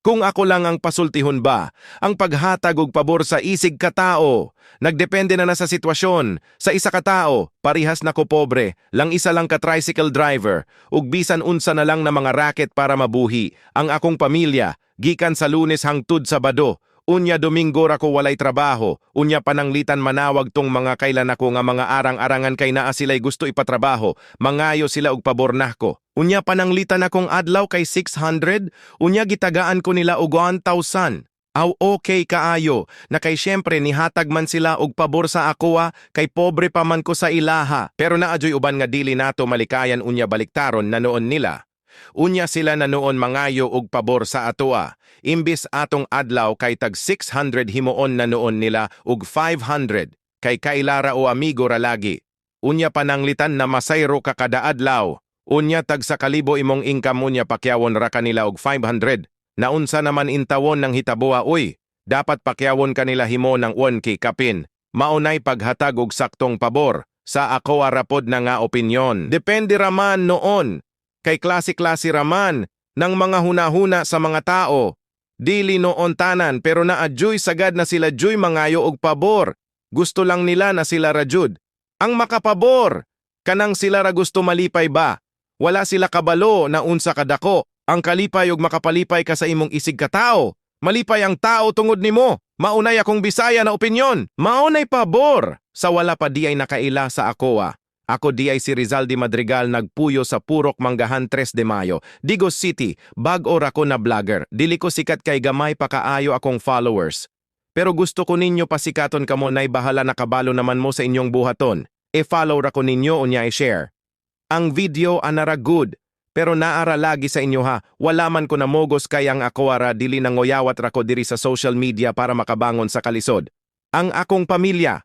Kung ako lang ang pasultihon ba, ang paghatag og pabor sa isig katao, nagdepende na sa sitwasyon. Sa isa katao, parihas na ko pobre, lang isa lang ka tricycle driver, ug bisan unsa na lang na mga racket para mabuhi. Ang akong pamilya, gikan sa Lunes hangtud Sabado, unya Domingo ra ko walay trabaho, unya pananglitan manawag tong mga kailan ako nga mga arang-arangan kay naa sila'y gusto ipatrabaho, mangayo sila og pabor nako. Unya pananglitan akong adlaw kay 600, unya gitagaan ko nila og 1,000. Aw okay kaayo, na kay syempre nihatag man sila og pabor sa akoa, kay pobre pa man ko sa ilaha. Pero naadyoy uban nga dili nato malikayan unya baliktaron na noon nila. Unya sila na noon mangayo og pabor sa atoa. Imbis atong adlaw kay tag 600 himuon na noon nila og 500, kay kailara o amigo ra lagi. Unya pananglitan na masayro ka kada adlaw. Unya tag sa kalibo imong income unya pakyawon ra kanila og 500. Naunsa naman intawon ng hitaboa uy, dapat pakyawon kanila himo ng 1K kapin. Maunay paghatag og saktong pabor. Sa ako arapod na nga opinyon. Depende raman noon. Kay klase-klase raman ng mga hunahuna sa mga tao. Dili noon tanan pero naadyoy sagad na sila joy mangayo og pabor. Gusto lang nila na sila rajud. Ang makapabor, kanang sila ra gusto malipay ba? Wala sila kabalo na unsa kadako. Ang kalipay ug makapalipay ka sa imong isig katao. Malipay ang tao tungod nimo. Maunay akong Bisaya na opinyon. Maunay pabor. Sa wala pa di ay nakaila sa akoa. Ako di ay si Rizal de Madrigal nagpuyo sa Purok Manggahan 3 de Mayo, Digos City, bag-or ako na vlogger. Dili ko sikat kay gamay pa kaayo akong followers. Pero gusto ko ninyo pasikaton kamo nay bahala nakabalo naman mo sa inyong buhaton. E-follow ra ko ninyo unya i-share. Ang video anara good, pero naara lagi sa inyo ha. Wala man ko namogos kay ang ako ara dili nanguyawat ra ko diri sa social media para makabangon sa kalisod. Ang akong pamilya,